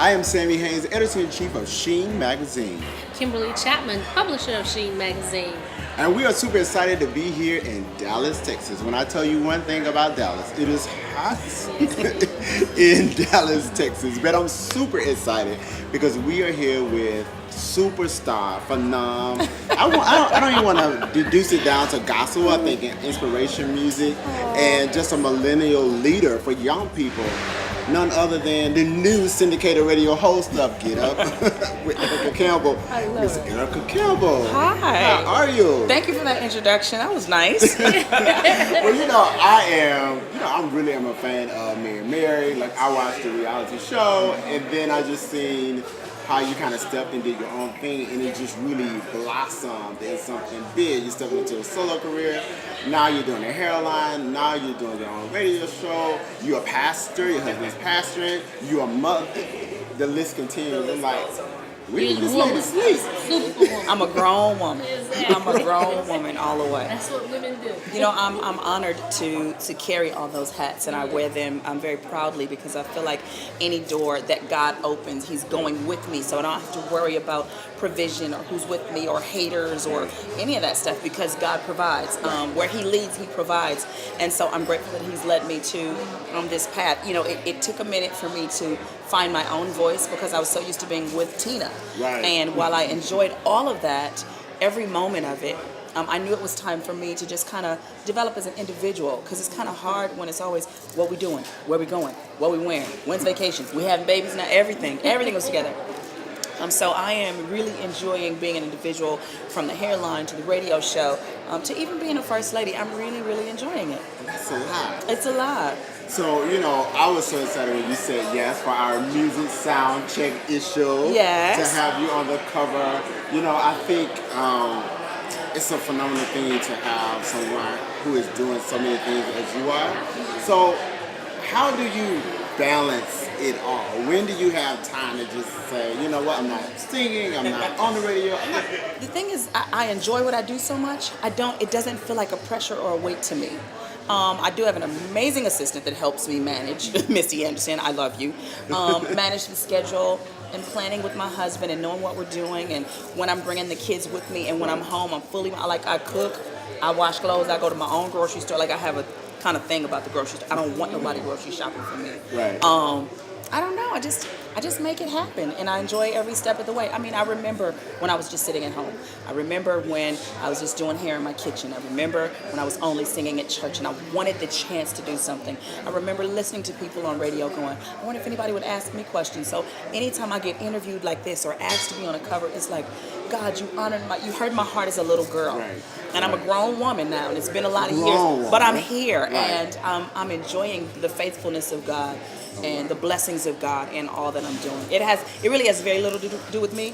I am Sammi Haynes, editor-in-chief of Sheen magazine. Kimberly Chapman, publisher of Sheen magazine. And we are super excited to be here in Dallas, Texas. When I tell you one thing about Dallas, it is hot in Dallas, Texas. But I'm super excited because we are here with superstar, phenom. I don't even want to deduce it down to gospel. I think inspiration music and just a millennial leader for young people. None other than the new syndicated radio host of Get Up with ERICA Campbell. Miss ERICA Campbell. Hi. How are you? Thank you for that introduction. That was nice. Well, I'm really a fan of Mary. Like, I watched the reality show, and then I just seen how you kind of stepped and did your own thing, and it just really blossomed into something big. You stepped into a solo career. Now you're doing a hairline. Now you're doing your own radio show. You're a pastor. Your husband's pastoring. You're a mother. The list continues. I'm like, where did this lady sleep? Superwoman. I'm a grown woman. I'm a grown woman all the way. That's what women do. You know, I'm honored to carry all those hats, and I wear them very proudly because I feel like any door that God opens, He's going with me. So I don't have to worry about provision or who's with me or haters or any of that stuff because God provides. Where He leads, He provides. And so I'm grateful that He's led me to this path. You know, it took a minute for me to find my own voice because I was so used to being with Tina. Right. And while I enjoyed all of that, every moment of it, I knew it was time for me to just kind of develop as an individual because it's kind of hard when it's always what we doing, where we going, what we wearing, when's vacations, we having babies now, everything goes together. So I am really enjoying being an individual from the hairline to the radio show to even being a first lady. I'm really, really enjoying it. That's a lot. It's a lot. So, I was so excited when you said yes for our music Soundcheck Issue. Yes. To have you on the cover. I think it's a phenomenal thing to have someone who is doing so many things as you are. So, how do you balance it all? When do you have time to just say, you know what, I'm not singing, I'm not on the radio? The thing is, I enjoy what I do so much. It doesn't feel like a pressure or a weight to me. I do have an amazing assistant that helps me manage, Missy Anderson, I love you, manage the schedule and planning with my husband and knowing what we're doing and when I'm bringing the kids with me and when I'm home, I cook, I wash clothes, I go to my own grocery store. Like I have a kind of thing about the grocery store. I don't want nobody grocery shopping for me. Right. I don't know. I just make it happen, and I enjoy every step of the way. I mean, I remember when I was just sitting at home. I remember when I was just doing hair in my kitchen. I remember when I was only singing at church, and I wanted the chance to do something. I remember listening to people on radio going, I wonder if anybody would ask me questions. So anytime I get interviewed like this or asked to be on a cover, it's like, God, you heard my heart as a little girl. Right. And I'm a grown woman now, and it's been a lot of years, but I'm here, and I'm enjoying the faithfulness of God and the blessings of God in all that I'm doing. It really has very little to do with me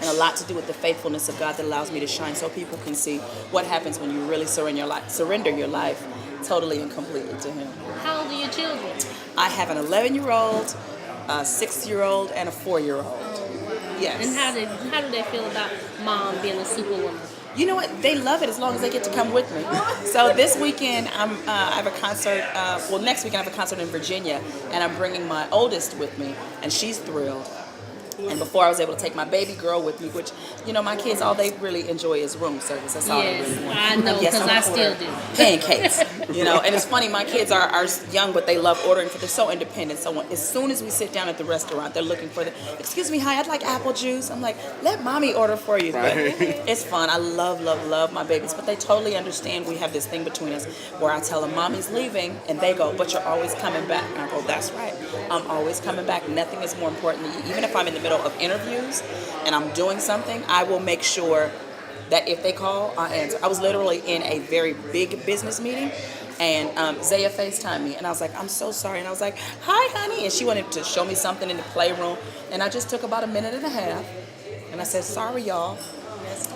and a lot to do with the faithfulness of God that allows me to shine so people can see what happens when you really surrender your life totally and completely to Him. How old are your children? I have an 11-year-old, a 6-year-old, and a 4-year-old. Yes. And how do they feel about mom being a superwoman? You know what? They love it as long as they get to come with me. So this weekend, I have a concert. Next weekend I have a concert in Virginia, and I'm bringing my oldest with me, and she's thrilled. And before I was able to take my baby girl with me, which, my kids, all they really enjoy is room service. That's all they really want. I know, because I still do. Pancakes, and it's funny, my kids are young, but they love ordering, they're so independent. So as soon as we sit down at the restaurant, they're looking for excuse me, hi, I'd like apple juice. I'm like, let mommy order for you. But it's fun. I love my babies, but they totally understand we have this thing between us where I tell them, mommy's leaving, and they go, but you're always coming back. And I go, that's right. I'm always coming back. Nothing is more important than you. Even if I'm in the middle of interviews and I'm doing something, I will make sure that if they call, I answer. I was literally in a very big business meeting, and Zaya FaceTimed me, and I was like, I'm so sorry. And I was like, hi, honey. And she wanted to show me something in the playroom, and I just took about a minute and a half, and I said, sorry, y'all.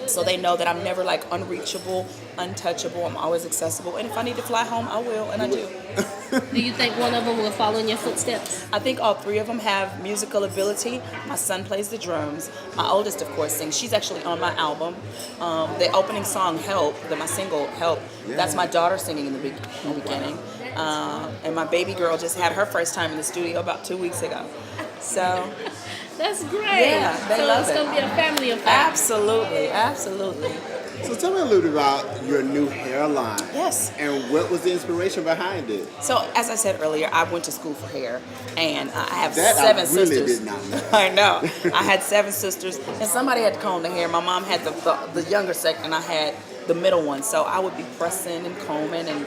So they know that I'm never unreachable, untouchable. I'm always accessible. And if I need to fly home, I will, and I do. Do you think one of them will follow in your footsteps? I think all three of them have musical ability. My son plays the drums. My oldest, of course, sings. She's actually on my album. The opening song, Help, my single, Help, that's my daughter singing in the beginning. And my baby girl just had her first time in the studio about 2 weeks ago. So That's great. Yeah, they so love it's it. going to be a family affair. absolutely, absolutely. So tell me a little bit about your new hairline. Yes. And what was the inspiration behind it? So as I said earlier, I went to school for hair, and I have That seven I really sisters. did not know. I know. I had 7 sisters, and somebody had to comb the hair. My mom had the younger section, and I had the middle one. So I would be pressing and combing, and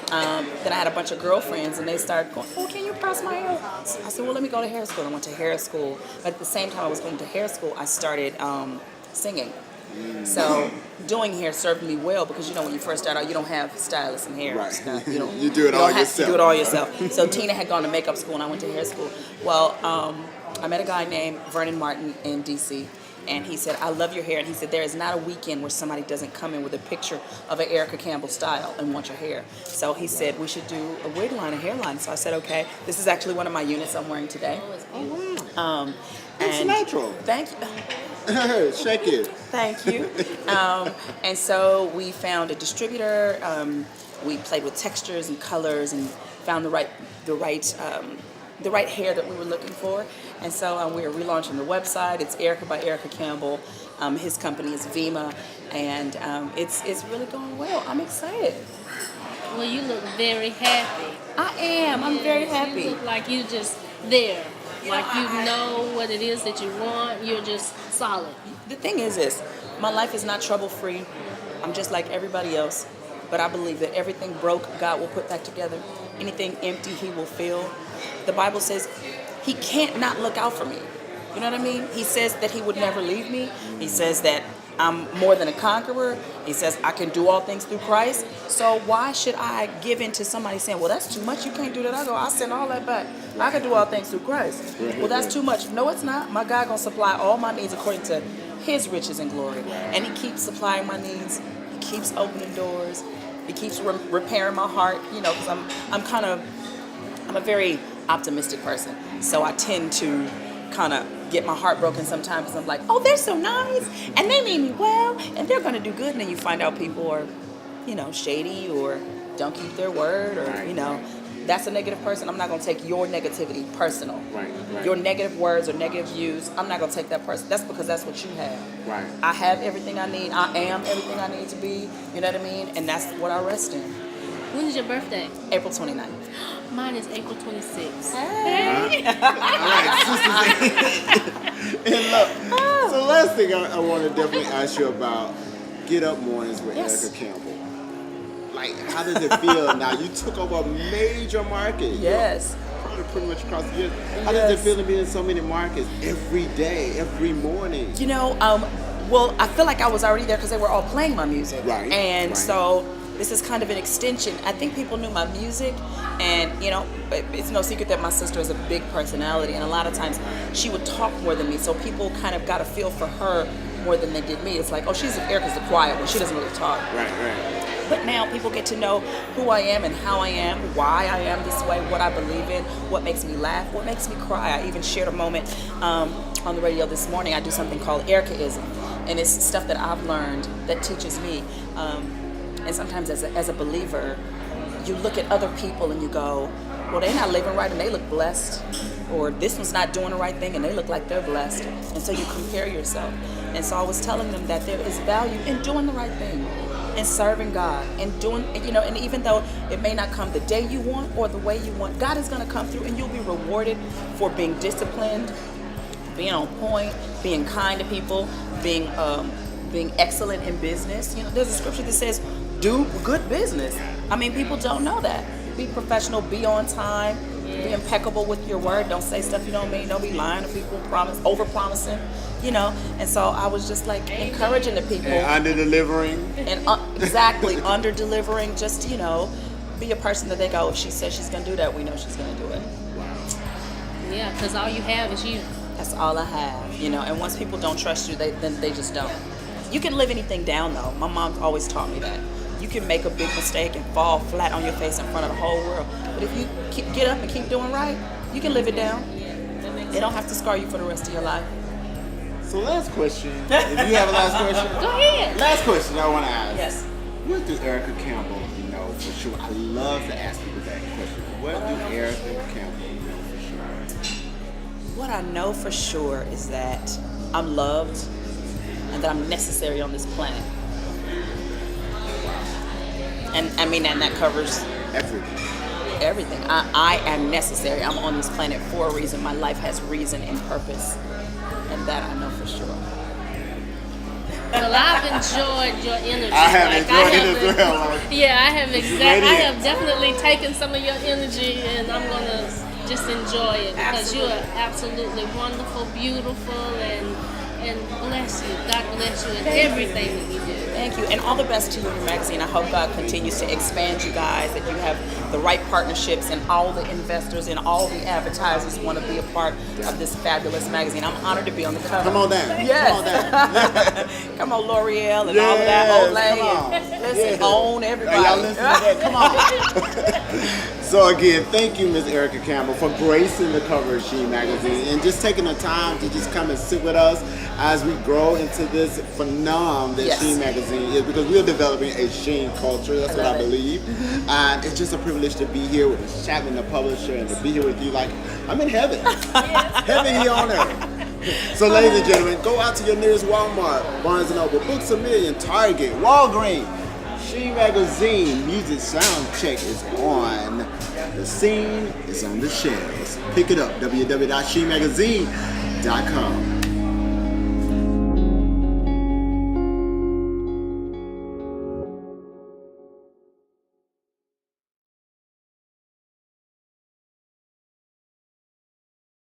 then I had a bunch of girlfriends, and they started going, "Oh, can you press my hair?" So I said, "Well, let me go to hair school." I went to hair school, but at the same time I was going to hair school, I started singing. So doing hair served me well because when you first start out, you don't have stylists and hair. Right. Stuff. You do it all don't have yourself. to do it all yourself. So Tina had gone to makeup school, and I went to hair school. Well, I met a guy named Vernon Martin in DC, and he said, "I love your hair." And he said, "There is not a weekend where somebody doesn't come in with a picture of an Erica Campbell style and want your hair." So he said, "We should do a wig line, a hairline." So I said, "Okay." This is actually one of my units I'm wearing today. It's natural. Thank you. Shake it. Thank you. And so we found a distributor. We played with textures and colors and found the right hair that we were looking for. And so we are relaunching the website. It's Erica by Erica Campbell. His company is Vima, and it's really going well. I'm excited. Well, you look very happy. I am. I'm very You happy. look like you just there. Like you know what it is that you want. You're just solid. The thing is this, my life is not trouble-free. I'm just like everybody else. But I believe that everything broke, God will put back together. Anything empty, He will fill. The Bible says He can't not look out for me. You know what I mean? He says that He would never leave me. He says that I'm more than a conqueror. He says I can do all things through Christ. So why should I give in to somebody saying, "Well, that's too much. You can't do that." I go, "I send all that back. I can do all things through Christ." Well, that's too much. No, it's not. My God gonna supply all my needs according to His riches and glory, and He keeps supplying my needs. He keeps opening doors. He keeps repairing my heart. Because I'm a very optimistic person. So I tend to kind of get my heart broken sometimes because I'm like, "Oh, they're so nice and they mean me well and they're going to do good." And then you find out people are, shady or don't keep their word or, that's a negative person. I'm not going to take your negativity personal. Right. Your negative words or negative views, I'm not going to take that person. That's because that's what you have. Right. I have everything I need. I am everything I need to be. You know what I mean? And that's what I rest in. When is your birthday? April 29th. Mine is April 26th. Hey. All right, sisters. And look, so last thing I want to definitely ask you about Get Up Mornings with Yes. Erica Campbell. Like, how does it feel now? You took over a major market. Yes. You're pretty much across the years. How does it Yes. feel to be in so many markets every day, every morning? Well, I feel like I was already there because they were all playing my music. Right, And right. so this is kind of an extension. I think people knew my music, and it's no secret that my sister is a big personality, and a lot of times she would talk more than me, so people kind of got a feel for her more than they did me. It's like, "Oh, Erica's the quiet one. She doesn't really talk." Right. But now people get to know who I am and how I am, why I am this way, what I believe in, what makes me laugh, what makes me cry. I even shared a moment on the radio this morning. I do something called Ericaism, and it's stuff that I've learned that teaches me. And sometimes as a believer, you look at other people and you go, "Well, they're not living right and they look blessed," or "This one's not doing the right thing and they look like they're blessed." And so you compare yourself. And so I was telling them that there is value in doing the right thing, and serving God, and doing, and even though it may not come the day you want or the way you want, God is going to come through, and you'll be rewarded for being disciplined, being on point, being kind to people, being excellent in business. There's a scripture that says, "Do good business." I mean, people don't know that. Be professional, be on time, be impeccable with your word. Don't say stuff you don't mean. Don't be lying to people, over-promising. And so I was just like encouraging the people. And under-delivering. And exactly, under-delivering, just, be a person that they go, "If she says she's going to do that, we know she's going to do it." Yeah, because all you have is you. That's all I have, and once people don't trust you, then they just don't. You can live anything down, though. My mom always taught me that. You can make a big mistake and fall flat on your face in front of the whole world. But if you get up and keep doing right, you can live it down. They don't have to scar you for the rest of your life. So last question. If you have a last question. Go ahead. Last question I want to ask. Yes. What do Erica Campbell know for sure? I love to ask people that question. What do Erica Campbell know for sure? What I know for sure is that I'm loved and that I'm necessary on this planet. And I mean, and that covers everything. I am necessary. I'm on this planet for a reason. My life has reason and purpose. And that I know for sure. Well, I've enjoyed your energy. I have enjoyed it as well. Yeah, I have definitely taken some of your energy, and I'm gonna just enjoy it because you are absolutely wonderful, beautiful, and bless you. God bless you in everything that you do. Thank you. And all the best to you in your magazine. I hope God continues to expand you guys, that you have the right partnerships and all the investors and all the advertisers want to be a part of this fabulous magazine. I'm honored to be on the cover. Come on down. Yes. Come on down. Come on, L'Oreal and all of that. Olay. Listen, own everybody. Hey, y'all listen to that. Come on. So again, thank you, Ms. ERICA Campbell, for gracing the cover of Sheen magazine and just taking the time to just come and sit with us as we grow into this phenomenon that Sheen magazine is, because we are developing a Sheen culture. That's what I believe. And it's just a privilege to be here with Ms. Chapman, the publisher, and to be here with you like I'm in heaven. Heaven here on earth. So ladies and gentlemen, go out to your nearest Walmart, Barnes & Noble, Books A Million, Target, Walgreens. Sheen magazine, music Soundcheck is on. The scene is on the shelves. Pick it up, www.sheenmagazine.com.